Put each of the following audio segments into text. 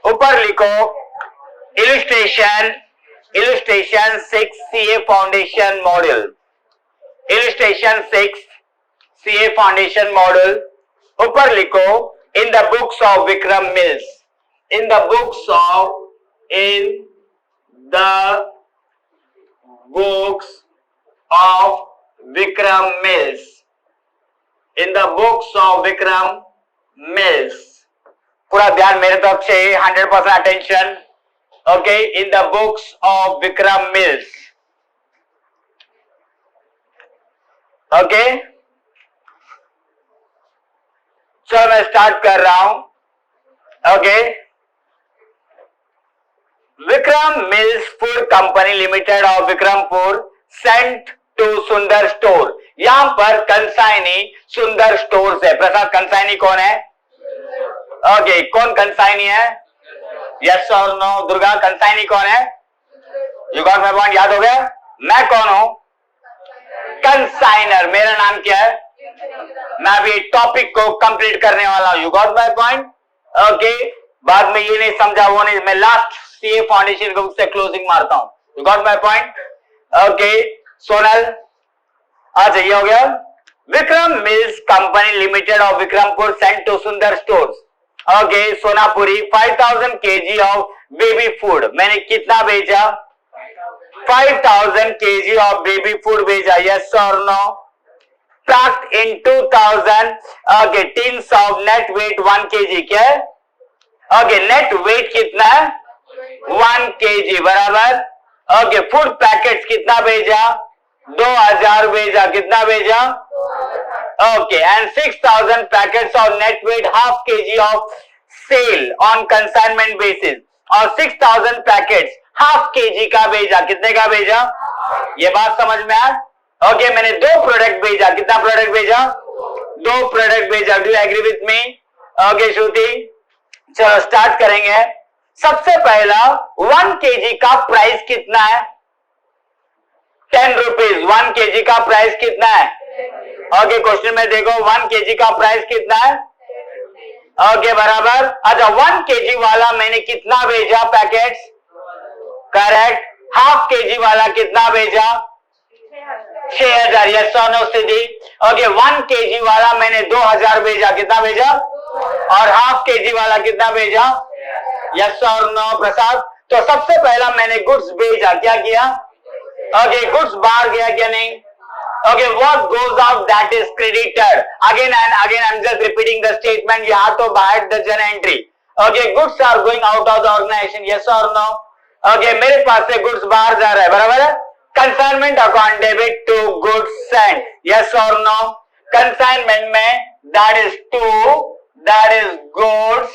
ऊपर लिखो illustration 6 CA foundation model, illustration 6 CA foundation model. ऊपर लिखो in the books of Vikram Mills, in the books of Vikram Mills, in the books of Vikram Mills. पूरा ध्यान मेरे तरफ से 100% attention. Okay, in the books of Vikram Mills. Okay, चलो मैं start कर रहा हूं। Okay, Vikram Mills Food Company limited of Vikrampur sent to Sundar Store. यहां पर कंसाइनी सुंदर स्टोर्स है। प्रसाद, कंसाइनी कौन है? ओके, कौन कंसाइनी है? यस और नो? दुर्गा, कंसाइनी कौन है? You got my point? याद हो गया? मैं कौन हूं? कंसाइनर। मेरा नाम क्या है? मैं अभी टॉपिक को कंप्लीट करने वाला हूं। You got my point? Okay, बाद में ये नहीं समझा वो नहीं, मैं लास्ट सीए फाउंडेशन को से क्लोजिंग मारता हूं। You got my point? Okay Sonal, अच्छा ये हो गया। Vikram mills company limited of Vikrampur sent to Sundar stores. Okay, Sonapuri 5000 kg of baby food. मैंने कितना भेजा? 5000 kg ऑफ बेबी फूड भेजा। यस और no? Packed in 2000 tins of net weight 1 kg। क्या है? ओके, नेट वेट कितना है? 1 kg बराबर। ओके, फूड पैकेट्स कितना भेजा? 2000 भेजा। कितना भेजा? Okay, and 6000 packets of net weight half kg of sale on consignment basis. और 6000 पैकेट्स हाफ kg का भेजा। कितने का भेजा? ये बात समझ में आया? ओके, मैंने 2 प्रोडक्ट भेजा। कितना प्रोडक्ट भेजा? 2 प्रोडक्ट भेजा। Do you agree with me? Okay Shruti, चलो स्टार्ट करेंगे। सबसे पहला 1 kg का प्राइस कितना है? 10 रुपीज। 1 kg का प्राइस कितना है? ओके, क्वेश्चन में देखो 1 kg का प्राइस कितना है? ओके बराबर। अच्छा, 1 kg वाला मैंने कितना भेजा पैकेट्स? करेक्ट। हाफ kg वाला कितना भेजा? 6000। यस और नो सिद्धि? ओके, 1 kg वाला मैंने 2000 भेजा। कितना भेजा? और हाफ kg वाला कितना भेजा? यस और नो प्रसाद? तो सबसे पहला मैंने गुड्स भेजा। क्या किया? ओके, गुड्स बाहर गया क्या नहीं? Okay, what goes out that is credited. Again and again, I'm just repeating the statement. You have to buy the journal entry. Okay, goods are going out of the organization. Yes or no? Okay, मेरे पास से goods बाहर जा रहा है, बराबर है? Consignment account debit to goods sent. Yes or no? Consignment में that is to, that is goods,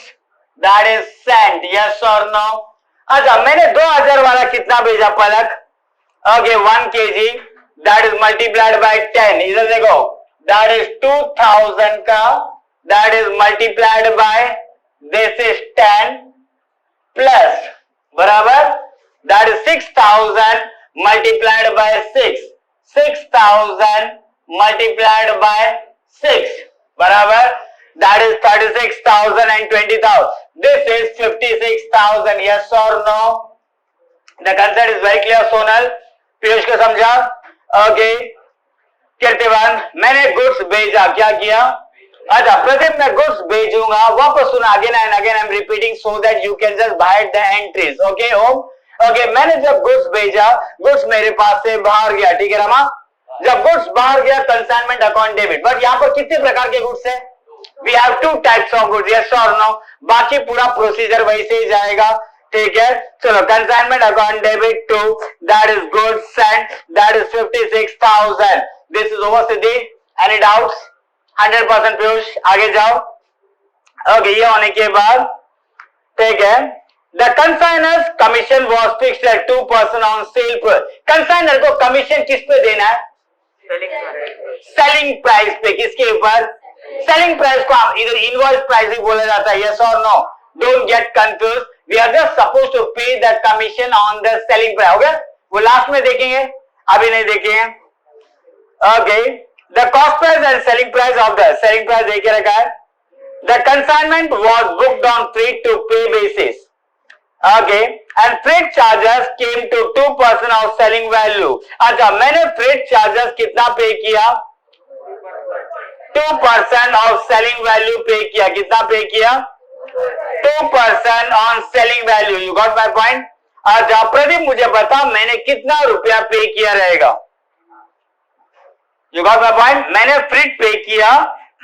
that is sent. Yes or no? अच्छा, मैंने 2000 वाला कितना भेजा पलक? Okay, 1 kg. That is multiplied by 10. इधर देखो, that is 2000 का, that is multiplied by this is 10 plus बराबर, that is 6000 multiplied by 6. 6000 multiplied by 6 बराबर, that is 36,000 and 20,000. This is 56,000. Yes or no? The concept is very clear. Sonal, Piyush को समझा? Okay, कीर्तिवान, मैंने goods भेजा। क्या किया? अच्छा, प्रदीप मैं गुड्स भेजूंगा। वापस सुना, again and again I am repeating so that you can just buy the entries. Okay Om? Okay, मैंने जब गुड्स भेजा, गुड्स मेरे पास से बाहर गया। ठीक है रमा? जब गुड्स बाहर गया, कंसाइनमेंट अकाउंट डेबिट। बट यहाँ पर कितने प्रकार के गुड्स है? We have 2 types of goods. Yes और नो? बाकी पूरा प्रोसीजर वैसे ही जाएगा। ठीक है, चलो consignment account debit to that is goods sent, that is 56,000। This is over Siddhi? Any doubts? 100% Piyush, आगे जाओ। ओके, ये होने के बाद ठीक है, the consigner's commission was fixed at 2% on sale. Consigner को कमीशन किस पे देना है? सेलिंग प्राइस पे। किसके ऊपर? सेलिंग प्राइस को इधर इनवॉइस प्राइस भी बोला जाता है। यस और no? Don't get confuse, we are just supposed to pay the commission on the selling price. हो गया? वो लास्ट में देखेंगे, अभी नहीं देखेंगे। Okay, the cost price and selling price of the selling price देखे रखा है। The consignment was booked on freight to pay basis. Okay, and freight charges came to 2% of selling value. अच्छा, मैंने freight charges कितना पे किया? 2% of selling value पे किया. कितना पे किया? 2% on selling value. You got my point? अच्छा प्रदीप मुझे बता मैंने कितना रुपया पे किया रहेगा? You got my point? मैंने freight पे किया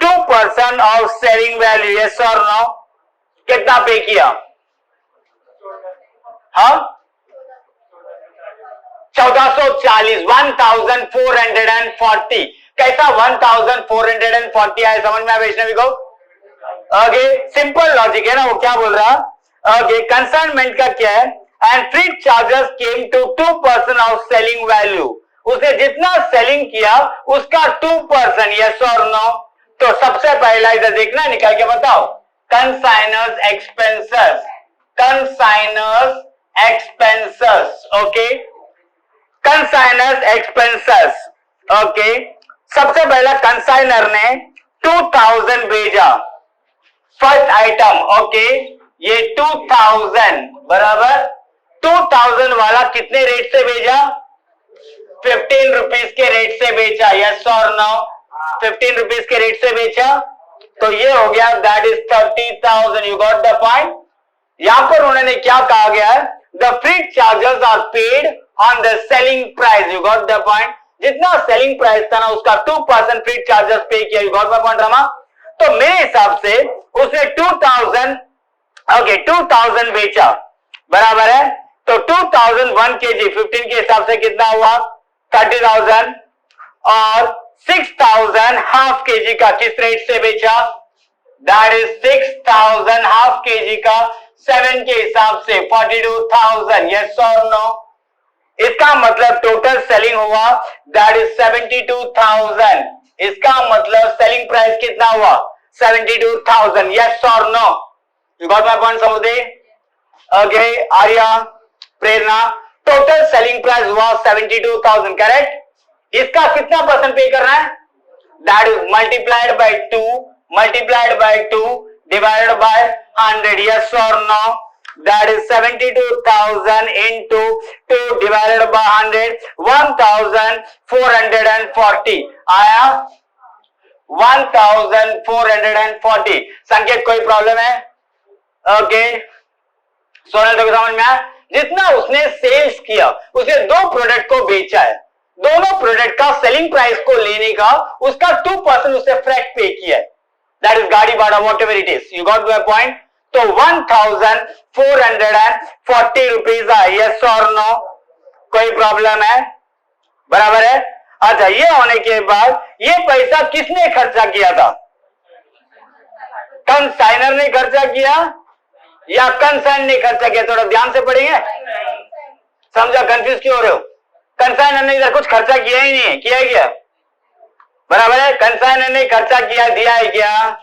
2% of selling value. Yes or no? कितना पे किया? हाँ 1440. 1440. कैसा 1440 आया समझ में आया वैष्णवी को? ओके सिंपल लॉजिक है ना. वो क्या बोल रहा? ओके कंसाइनमेंट का क्या है? And freight charges came to 2% of selling value. उसने जितना सेलिंग किया उसका 2%. यस और नो? तो सबसे पहला इधर देखना निकाल के बताओ. Consignors expenses. Consignors expenses. Okay consignors expenses. Okay सबसे पहला कंसाइनर ने 2000 भेजा फर्स्ट आइटम. ओके ये 2000 बराबर 2000 वाला कितने रेट से भेजा? 15 रुपीज के रेट से बेचा. यस और नो? 15 रुपीज के रेट से बेचा तो ये हो गया that is 30,000. You got the point? यहां पर उन्होंने क्या कहा गया है? The freight charges are paid on the selling price. You got the point? जितना सेलिंग प्राइस था ना उसका 2% फ्रीट चार्जेस पे किया. You got the point Rama? तो मेरे हिसाब से उसने 2000 ओके 2000 बेचा बराबर है. तो 2000 1 kg 15 के हिसाब से कितना हुआ? 30,000. और 6,000 हाफ केजी का किस रेट से बेचा? दैट इज 6,000 हाफ केजी का 7 के हिसाब से 42,000. यस और नो? इसका मतलब टोटल सेलिंग हुआ दैट इज 72,000. इसका मतलब सेलिंग प्राइस कितना हुआ? 72,000. यस और no? You got my point Samuday? Okay Arya Prerna total selling price हुआ 72,000. करेक्ट? इसका कितना परसेंट पे करना है? That is multiplied by 2 divided by 100. Yes और no? That is 72,000 into 2 divided by 100. 1440 आया. 1440. संकेत कोई प्रॉब्लम है? ओके सोनल तो समझ में आया? जितना उसने सेल्स किया उसने 2 प्रोडक्ट को बेचा है. दोनों प्रोडक्ट का सेलिंग प्राइस को लेने का उसका 2% उसने फ्रैक्ट पे किया है. दैट इज गाड़ी भाड़ा what ever it is. You got my point? तो 1440 रुपीज है. यस और नो? कोई प्रॉब्लम है? बराबर है. अच्छा ये होने के बाद ये पैसा किसने खर्चा किया था? कंसाइनर ने खर्चा किया या कंसाइन ने खर्चा किया? थोड़ा ध्यान से पढ़ेंगे. समझा? कंफ्यूज क्यों हो रहे हो? कंसाइनर ने इधर कुछ खर्चा किया ही नहीं है. किया है क्या? बराबर है. कंसाइनर ने खर्चा किया दिया है क्या?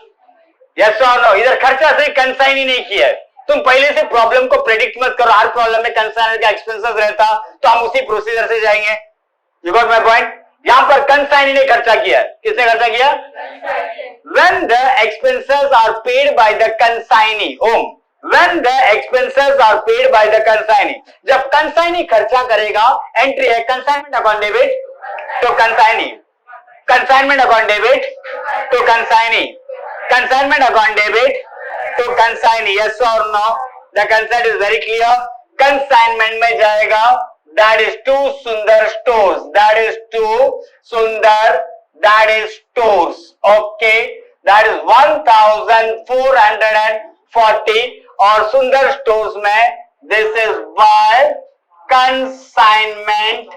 यस और नो? इधर खर्चा से कंसाइन ही नहीं किया है. तुम पहले से प्रॉब्लम को प्रेडिक्ट मत करो. हर प्रॉब्लम में कंसाइनर का एक्सपेंसेस रहता तो हम उसी प्रोसीजर से जाएंगे. You got my point? यहां पर कंसाइन ने खर्चा किया. किसने खर्चा किया? When the expenses are paid by the consignee. When the expenses are paid by the consignee. जब कंसाइनी खर्चा करेगा एंट्री है consignment account debit to consignee. Consignment account debit to consignee. Consignment account debit to consignee. Yes और no? The concept is very clear. Consignment में जाएगा that is to Sundar stores. That is to Sundar that is Stores. Okay that is 1440 और Sundar stores में this is by consignment.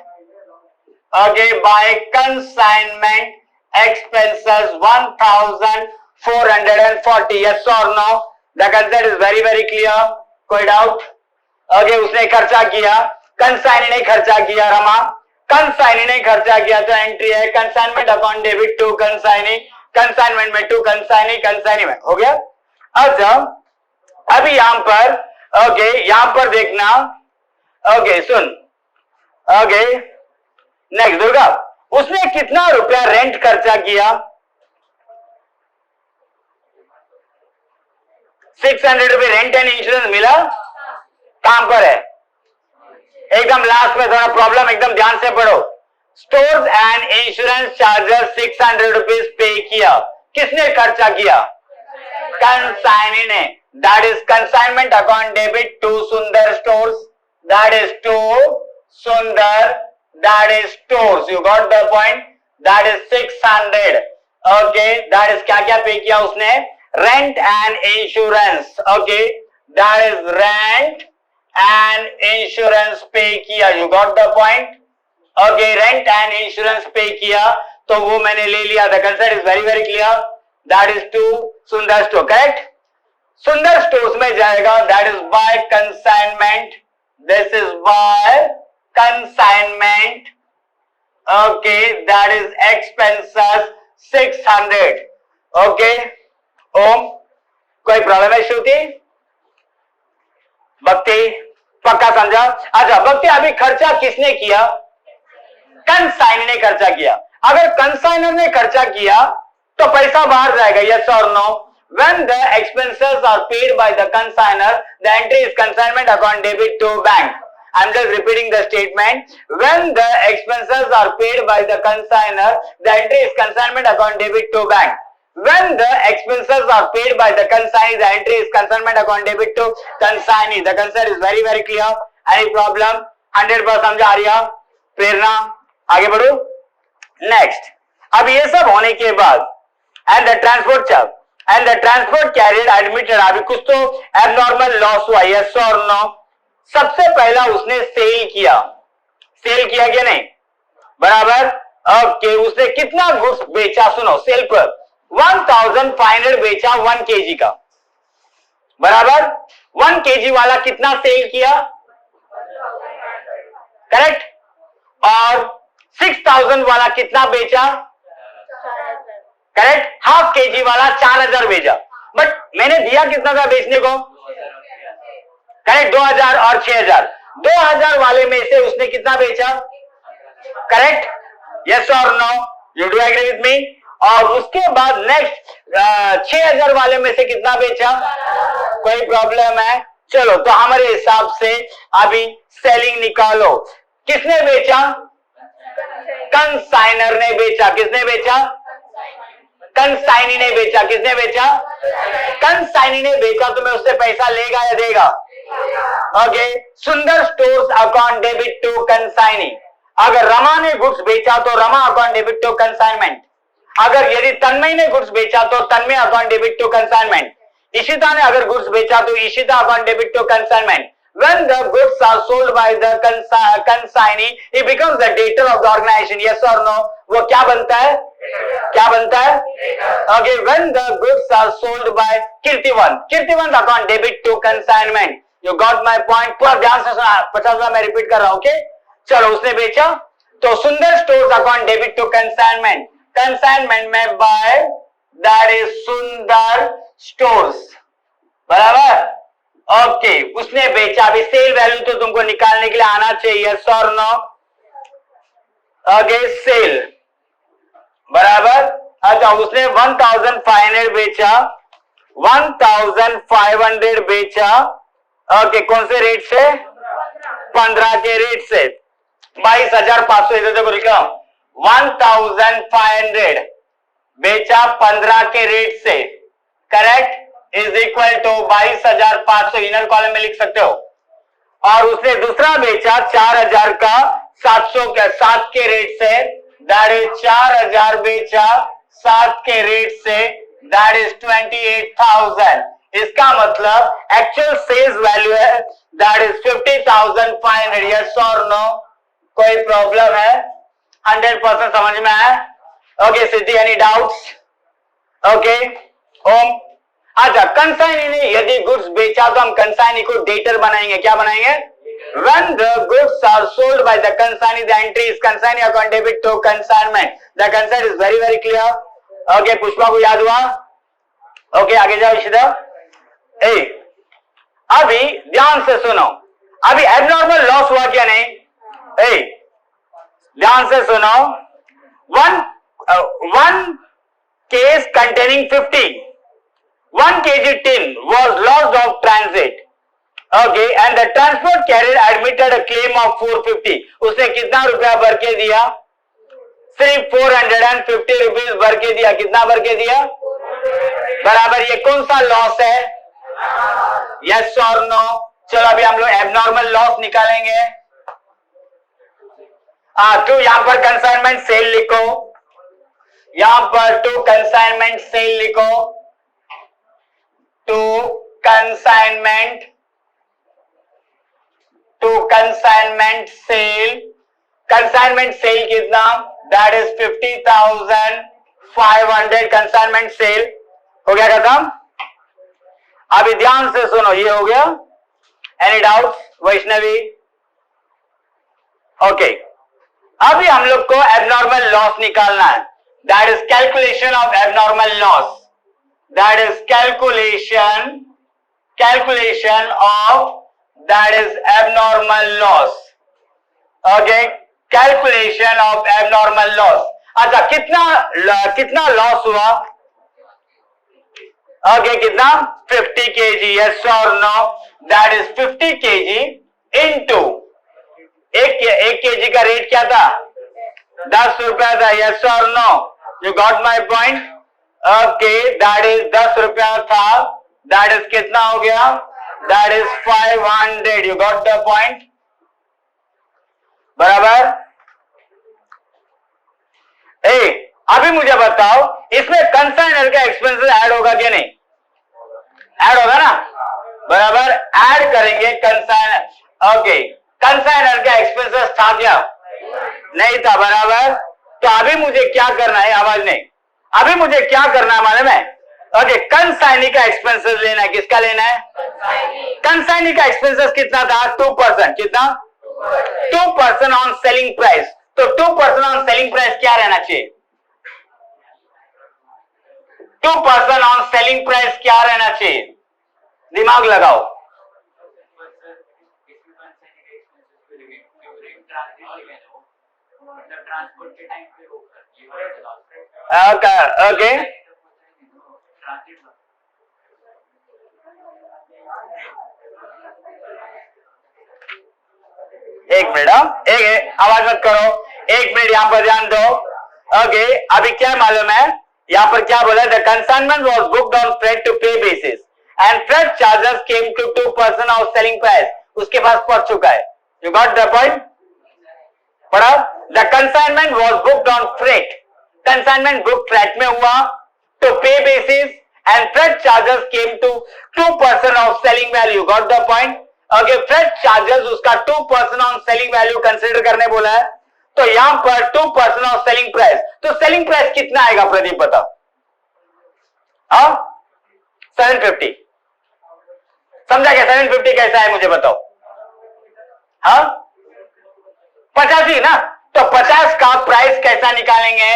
Okay by consignment expenses 1440. yes or no? The concept is very very clear. कोई doubt? Okay उसने खर्चा किया. Consignee ने खर्चा किया. Rama consignee ने खर्चा किया तो एंट्री है consignment account debit to consignee. Consignment में टू कंसाइनी. कंसाइनी में हो गया. अच्छा अभी यहां पर ओके यहां पर देखना. ओके सुन. ओके नेक्स्ट दुर्गा उसने कितना रुपया रेंट खर्चा किया? 600 रुपये रेंट एंड इंश्योरेंस मिला, काम पर है। एकदम लास्ट में थोड़ा प्रॉब्लम, एकदम ध्यान से पढ़ो। Stores and insurance charges 600 rupees pay किया, किसने खर्चा किया? कंसाइनी ने। That is consignment account debit to Sundar stores, that is to Sundar, that is stores. You got the point? That is 600। Okay, that is क्या क्या पे किया उसने? Rent and insurance. Okay, that is rent and insurance pay किया। You got the point? Okay, rent and insurance pay किया तो वो मैंने ले लिया। The concept is very very clear, that is to Sundar store. Correct? Sundar stores में जाएगा, that is by consignment, this is by consignment. Okay, that is expenses 600। Okay, Om कोई problem है? श्रुति, भक्ति, पक्का समझा? अच्छा, भक्ति अभी खर्चा किसने किया? कंसाइनर ने खर्चा किया। अगर कंसाइनर ने खर्चा किया तो पैसा बाहर जाएगा, यस और no? When the expenses are paid by the consignor, the entry is consignment account debit to bank. I'm just repeating the statement. When the expenses are paid by the consignor, the entry is consignment account debit to bank. When the expenses are paid by the consignee, the entry is consignment account debit to consignee. The concept is very very clear. Any problem? 100% समझ आ रही है? प्रेरणा, आगे बढ़ो। Next, अब ये सब होने के बाद and the transport charge and the transport carrier admitted, अभी कुछ तो एबनॉर्मल लॉस हुआ, यस और नो? सबसे पहला उसने सेल किया, सेल किया क्या नहीं? बराबर। ओके, उसने कितना गुड्स बेचा? सुनो, सेल पर 1500 बेचा 1 केजी का, बराबर। 1 केजी वाला कितना सेल किया? करेक्ट। और 6000 वाला कितना बेचा? करेक्ट। हाफ केजी वाला 4000 बेचा। बट मैंने दिया कितना था बेचने को? करेक्ट, 2000 और 6000। 2000 वाले में से उसने कितना बेचा? करेक्ट, यस और no? You do agree with me? और उसके बाद नेक्स्ट 6000 वाले में से कितना बेचा? कोई प्रॉब्लम है? चलो, तो हमारे हिसाब से अभी सेलिंग निकालो। किसने बेचा? कंसाइनर ने बेचा। किसने बेचा? कंसाइनी ने बेचा। किसने बेचा? कंसाइनी ने बेचा। तो मैं उससे पैसा लेगा या देगा? Okay, Sundar stores account debit to consignee. अगर रमा ने गुड्स बेचा तो Rama account debit to consignment. अगर यदि तन्मय ने गुड्स बेचा तो Tanmay account debit to consignment. Ishita ने अगर गुड्स बेचा तो Ishita account debit to consignment. When the goods are sold by the consignee, he becomes the debtor of the organization. Yes or no? वो क्या बनता है? क्या बनता है? Okay, when the goods are sold by Kirtivant account debit to consignment. You got my point? पूरा ध्यान से सुना, 50 बार मैं रिपीट कर रहा हूं। ओके, चलो, उसने बेचा तो Sundar stores account debit to consignment. Consignment में by, that is Sundar stores, बराबर। ओके, उसने बेचा। अभी सेल वैल्यू तो तुमको निकालने के लिए आना चाहिए, यस और नो? ओके, सेल, बराबर। अच्छा, उसने 1500 बेचा, 1500 बेचा। ओके, कौन से रेट से? 15 के रेट से। 22,500 इधर देखो, लिखा 1500 बेचा 15 के रेट से, correct, is equal to 22,500 inner column में लिख सकते हो। और उसने दूसरा बेचा 4000 का 7 के रेट से, दैट इज 4000 बेचा 7 के रेट से, दैट इज 28,000। इसका मतलब एक्चुअल सेल्स वैल्यू है, दैट इज 50,500। यस और नो? कोई प्रॉब्लम है? 100% समझ में आया? ओके सिद्धि, एनी डाउट्स? ओके, ओम। अच्छा, कंसाइनी ने यदि गुड्स बेचा तो हम कंसाइनी को डेटर बनाएंगे। क्या बनाएंगे? When the goods are sold by the consignee, the entry is consignee account debit to consignment. The concept is very very clear. Okay, Pushpa को याद हुआ? Okay, आगे जाओ इशिता। अभी ध्यान से सुनो, अभी एबनॉर्मल लॉस हुआ क्या नहीं? ध्यान से सुनो, one case containing 50, 1 kg tin was lost of transit. Okay, and the transport carrier admitted a claim of 450. उसने कितना रुपया भर के दिया? सिर्फ 450 रुपीज भर के दिया. कितना भर के दिया? बराबर. ये कौन सा लॉस है? यस और नो? चलो अभी हम लोग एबनॉर्मल लॉस निकालेंगे. तो यहां पर कंसाइनमेंट सेल लिखो. यहां पर टू कंसाइनमेंट सेल लिखो. To consignment sale. Consignment sale कितना? That is 50,500. कंसाइनमेंट सेल हो गया खत्म. अभी ध्यान से सुनो. ये हो गया. Any doubts Vaishnavi? ओके. अभी हम लोग को एबनॉर्मल लॉस निकालना है. That is calculation of abnormal loss. That is calculation of that is abnormal loss. Okay, calculation of abnormal loss. अच्छा, कितना लॉस हुआ? Okay, कितना? 50 kg. Yes or no? That is 50 kg into एक kg का rate क्या था? 10 रुपया था. Yes or no? You got my point? Okay, that is 10 रुपया था. That is कितना हो गया? That is 500. You got the point? बराबर. अभी मुझे बताओ, इसमें कंसाइनर का एक्सपेंसेस ऐड होगा कि नहीं? ऐड होगा ना? बराबर. ऐड करेंगे कंसाइनर. ओके. कंसाइनर का एक्सपेंसेस था क्या? नहीं था. बराबर. तो अभी मुझे क्या करना है? आवाज नहीं. अभी मुझे क्या करना है मालूम है? ओके, कंसाइनी का एक्सपेंसेस लेना है. किसका लेना है? कंसाइनी का एक्सपेंसेस कितना था? 2%. कितना? 2% ऑन सेलिंग प्राइस. तो 2% ऑन सेलिंग प्राइस क्या रहना चाहिए? 2% ऑन सेलिंग प्राइस क्या रहना चाहिए? दिमाग लगाओ. ओके. एक मिनट. एक आवाज मत करो. एक मिनट यहां पर ध्यान दो. ओके. अभी क्या मालूम है? यहां पर क्या बोला? The consignment was booked on freight to pay basis and freight charges came to 2% of selling price. उसके पास पहुंच चुका है. You got the point? पढ़ा. The consignment was booked on freight. Consignment book freight में हुआ to pay basis and freight charges came to 2% of selling value. Got the point? Okay. Freight charges उसका 2% on selling value consider करने बोला है. तो यहां पर 2% ऑफ सेलिंग प्राइस. तो सेलिंग प्राइस कितना आएगा प्रदीप बताओ? 750. समझा क्या? 750 कैसा है मुझे बताओ. 50 ही ना. तो 50 का प्राइस कैसा निकालेंगे?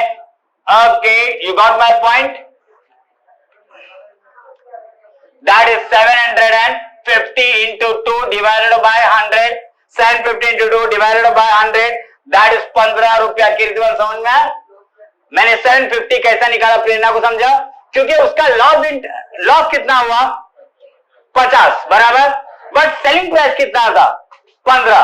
Okay, you got my point. That is 750 into 2 divided by 100. 750 into 2 divided by 100. That is 15 रुपया. कीर्तिवन समझ में? मैंने 750 कैसा निकाला? प्रेरणा को समझा? क्योंकि उसका लॉस कितना हुआ? 50. बराबर. बट सेलिंग प्राइस कितना था? 15.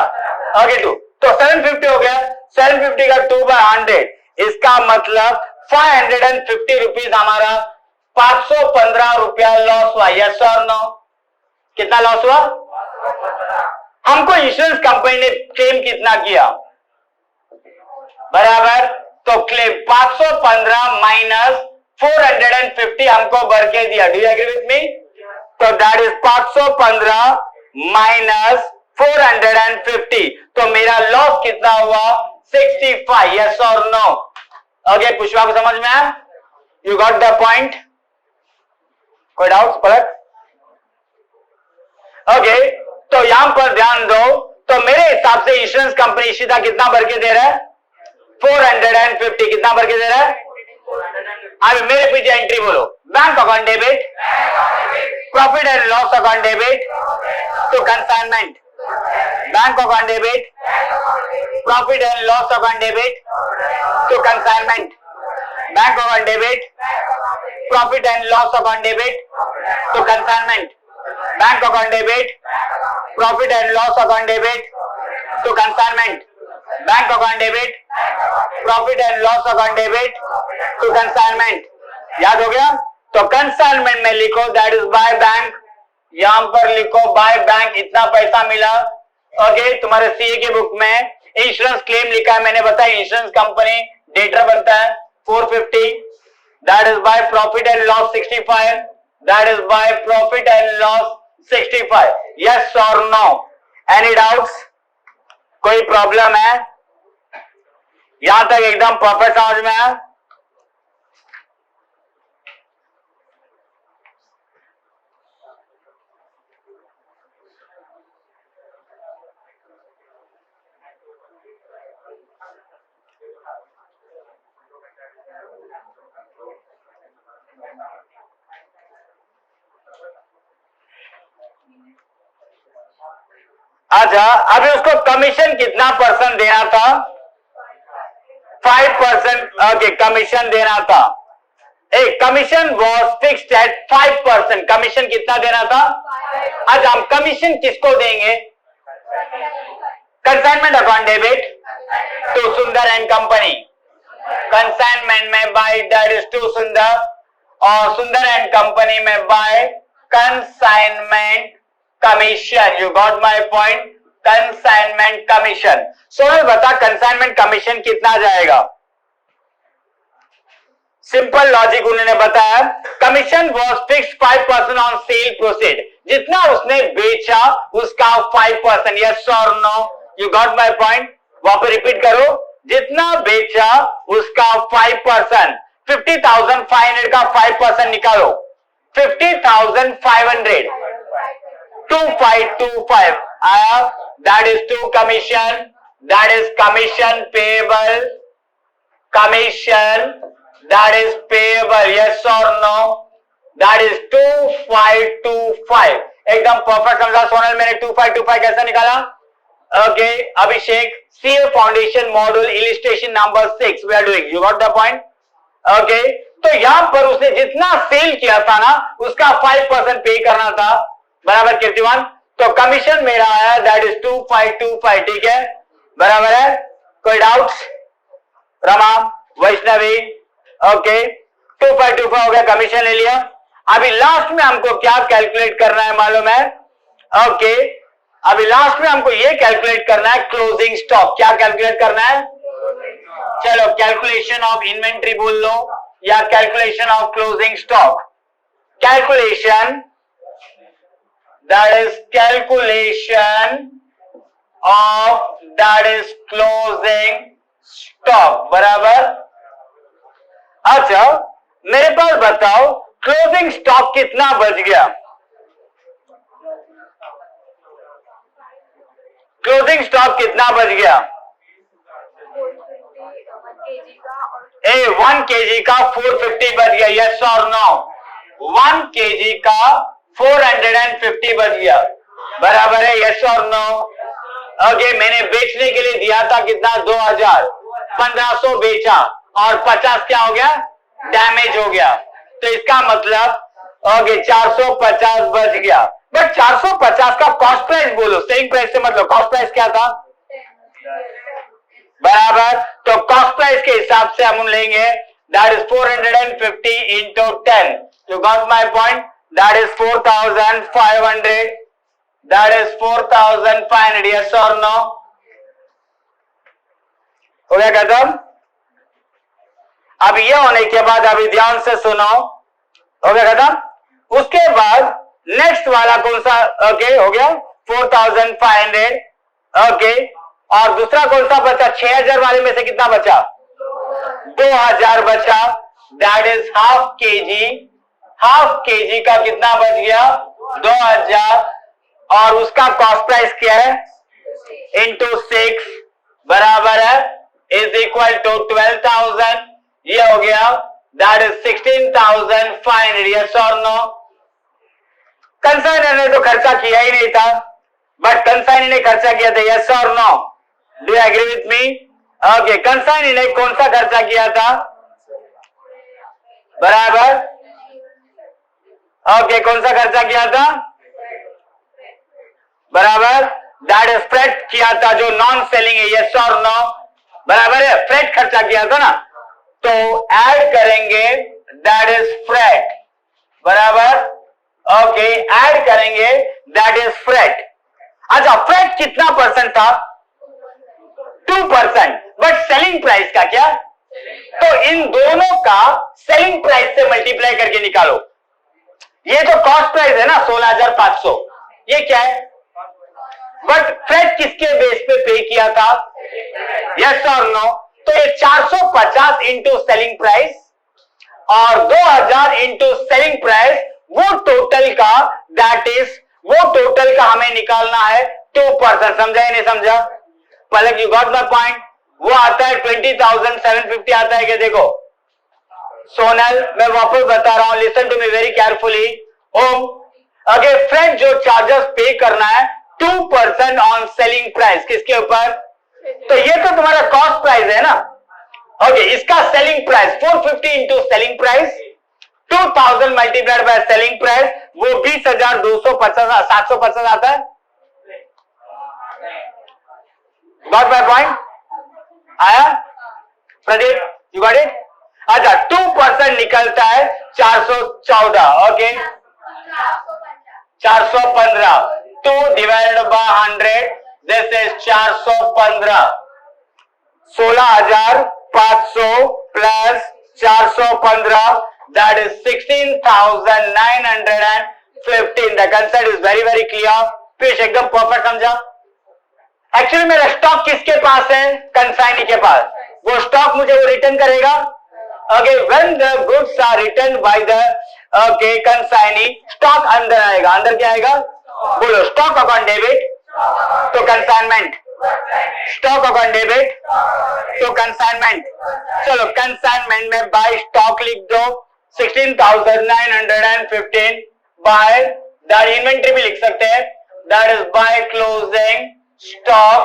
ओके. 2 तो 750 हो गया. 750 का 2/100. इसका मतलब 550 रुपीज हमारा 515 रुपया लॉस हुआ. यस और नो? कितना लॉस हुआ? हमको इंश्योरेंस कंपनी ने क्लेम कितना किया? बराबर. तो क्लेम 515 माइनस 450 हमको भर के दिया. Do you agree with me? तो दैट इज 515 माइनस 450. तो मेरा लॉस कितना हुआ? 65. यस और नो? ओके. पुष्पा को समझ में आया? You got the point? कोई डाउट? पलक. ओके. तो यहां पर ध्यान दो. तो मेरे हिसाब से इंश्योरेंस कंपनी इशिता कितना भर के दे रहा है? 450. कितना भर के दे रहा है? अभी मेरे पीछे एंट्री बोलो. Bank account debit, profit and loss account debit to consignment. Bank account debit, profit and loss account debit to consignment. Bank account debit, profit and loss account debit to consignment, bank account debit, profit and loss account debit, to consignment, bank account debit, profit and loss account debit, to consignment. याद हो गया? तो consignment में लिखो that is by bank, यहां पर लिखो by bank, इतना पैसा मिला। ओके, तुम्हारे सीए की बुक में इंश्योरेंस क्लेम लिखा है, मैंने बताया इंश्योरेंस कंपनी डेटर बनता है 450, that is by profit and loss 65, that is by profit and loss 65। Yes और नो? Any doubts? कोई प्रॉब्लम है? यहां तक एकदम परफेक्ट समझ में है? अच्छा, अभी उसको कमीशन कितना परसेंट देना था? 5%। ओके, कमीशन देना था। एक commission was fixed at 5%। Commission कितना देना था? अच्छा, हम कमीशन किसको देंगे? Consignment account debit to Sundar and company, consignment में by that is to Sundar, और सुंदर एंड कंपनी में by consignment commission. You got my point? Consignment commission. Sonal बता, कंसाइनमेंट कमीशन कितना जाएगा? सिंपल लॉजिक उन्होंने बताया, commission was fix 5% on sale proceed, जितना उसने बेचा उसका 5%। यस और no? You got my point? वापस रिपीट करो, जितना बेचा उसका 5%। 50,500 का 5% निकालो, 50,500, 2525 आया, that is to commission, that is commission payable, commission that is payable. Yes or no? That is 2525। एकदम परफेक्ट समझा सोनल, मैंने 2525 कैसा निकाला? Okay, Abhishek, CA foundation module illustration number 6 we are doing. You got the point? Okay, तो यहां पर उसने जितना सेल किया था ना उसका 5% पे करना था, बराबर कीर्तिमान? तो कमीशन मेरा आया दैट इज 2525। ठीक है, बराबर है? कोई डाउट्स? रमा, वैष्णवी, ओके, 2525 हो गया, कमीशन ले लिया। अभी लास्ट में हमको क्या कैलकुलेट करना है मालूम है? ओके, अभी लास्ट में हमको ये कैलकुलेट करना है क्लोजिंग स्टॉक। क्या कैलकुलेट करना है? चलो, कैलकुलेशन ऑफ इन्वेंट्री बोल लो या calculation of closing stock. Calculation, that is calculation of that is closing stock, बराबर। अच्छा, मेरे पास बताओ क्लोजिंग स्टॉक कितना बच गया? क्लोजिंग स्टॉक कितना बच गया? 1 kg का 450 बच गया। यस और नो? 1 kg का 450 बच गया, बराबर है? यस और नो? ओके, मैंने बेचने के लिए दिया था कितना? 2000, 1500 बेचा और 50 क्या हो गया? डैमेज हो गया। तो इसका मतलब ओके 450 बच गया। बट 450 का कॉस्ट प्राइस बोलो, सेलिंग प्राइस से मतलब कॉस्ट प्राइस क्या था? बराबर। तो कॉस्ट प्राइस के हिसाब से हम लेंगे that is 450 into 10। You got my point? That is 4500, that is 4500। Yes और नो? हो गया खत्म? अब ये होने के बाद अभी ध्यान से सुनो, हो गया खत्म? उसके बाद नेक्स्ट वाला कौन सा? ओके, हो गया 4500। ओके, और दूसरा कौन सा बचा? 6000 वाले में से कितना बचा? 2000 बचा, that is half KG. Half KG का कितना बच गया? 2000, और उसका कॉस्ट प्राइस क्या है? इंटू 6, बराबर है, इज इक्वल टू 12,000। ये हो गया दैट इज 16,500। यस और नो? कंसाइनर ने तो खर्चा किया ही नहीं था, बट कंसाइनर ने खर्चा किया था। यस और no? Do you agree with me? Okay, consigner ने कौन सा खर्चा किया था? बराबर। ओके, कौन सा खर्चा किया था? बराबर, दैट इज फ्रेट किया था जो नॉन सेलिंग है, यस और नो? बराबर है, फ्रेट खर्चा किया था ना, तो ऐड करेंगे दैट इज फ्रेट। बराबर, ओके, ऐड करेंगे दैट इज फ्रेट। अच्छा, फ्रेट कितना परसेंट था? 2%। बट सेलिंग प्राइस का क्या? तो इन दोनों का सेलिंग प्राइस से मल्टीप्लाई करके निकालो। ये तो कॉस्ट प्राइस है ना 16,500, ये क्या है? बट फ्रेट किसके बेस पे पे किया था? यस और नो? तो ये 450 इंटू सेलिंग प्राइस और 2000 इंटू सेलिंग प्राइस, वो टोटल का दैट इज, वो टोटल का हमें निकालना है 2%। समझा या नहीं समझा? पलक, यू गॉट माय पॉइंट? वो आता है 20,750 आता है क्या? देखो सोनल, मैं वापस बता रहा हूं, listen to me very carefully. Om, अगर फ्रेंड जो चार्जेस पे करना है 2% ऑन सेलिंग प्राइस, किसके ऊपर? तो ये तो तुम्हारा कॉस्ट प्राइस है ना। ओके, इसका selling price 450 into selling price, 2000 multiplied by selling price, वो 20,250 750 आता है। Got my point? आया प्रदीप, यू गॉट इट? अच्छा, 2% निकलता है 414। Okay, 415, 2 divided by 100, this is 415। 16,500 plus 415, that is 16,915। The concept is very very clear. फिर एकदम परफेक्ट समझा? एक्चुअली मेरा स्टॉक किसके पास है? कंसाइनी के पास। वो स्टॉक मुझे वो रिटर्न करेगा। Okay, when the goods are return by the okay consignee, stock अंदर आएगा। अंदर क्या आएगा? बोलो, stock account debit to consignment, stock account debit to consignment. चलो, कंसाइनमेंट में बाय स्टॉक लिख दो 16,915 बाय दैट, इन्वेंट्री भी लिख सकते हैं, that is by closing stock.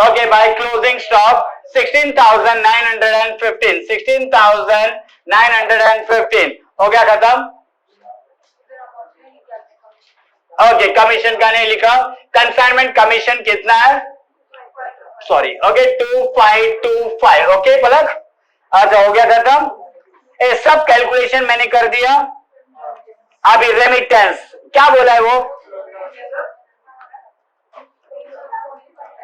Okay, by closing stock 16,915, 16,915 हो गया खत्म। ओके, कमीशन का नहीं लिखा, कंसाइनमेंट कमीशन कितना है? Sorry, okay 2525। ओके पलक, अच्छा हो गया खत्म। ये सब कैलकुलेशन मैंने कर दिया। अभी रेमिटेंस क्या बोला है वो?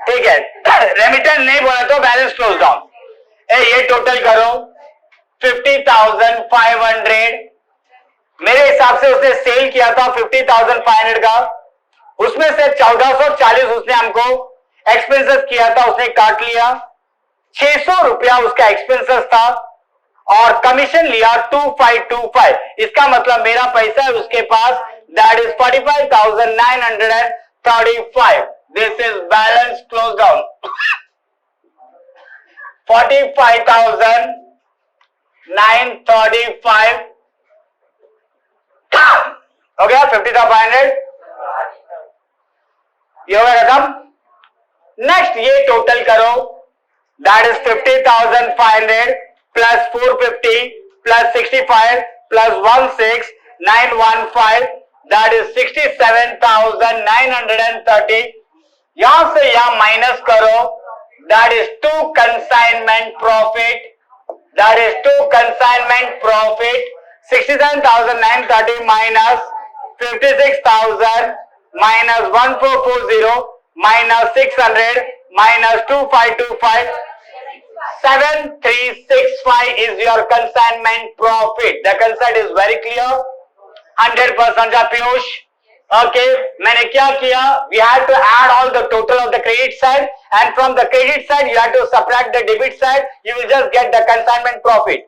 ठीक है, रेमिटेंस नहीं बोला तो बैलेंस क्लोज डाउन। ये टोटल करो 50,500। मेरे हिसाब से उसने सेल किया था 50,500 का, उसमें से 1440 उसने हमको एक्सपेंसेस किया था, उसने काट लिया। 600 रुपया उसका एक्सपेंसेस था और कमीशन लिया 2525। इसका मतलब मेरा पैसा है उसके पास, that is 45,935। This is balance close down. 45,935 हो गया 50,500। ये हो गया खत्म। नेक्स्ट ये टोटल करो, that is 50,500 plus 450 plus 65 plus 16,915, that is 67,930। यहां से यहां माइनस करो, that is to consignment profit, that is to consignment profit 67,930 minus 56,000 minus 1440 minus 600 minus 2525, 7365 is your consignment profit. The concept is very clear, 100%. Piyush, okay, मैंने क्या किया? We had to add all the total of the credit side, and from the credit side you have to subtract the debit side. You will just get the consignment profit.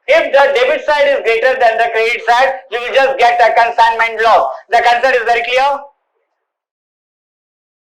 If the debit side is greater than the credit side, you will just get a consignment loss. The concept is very clear.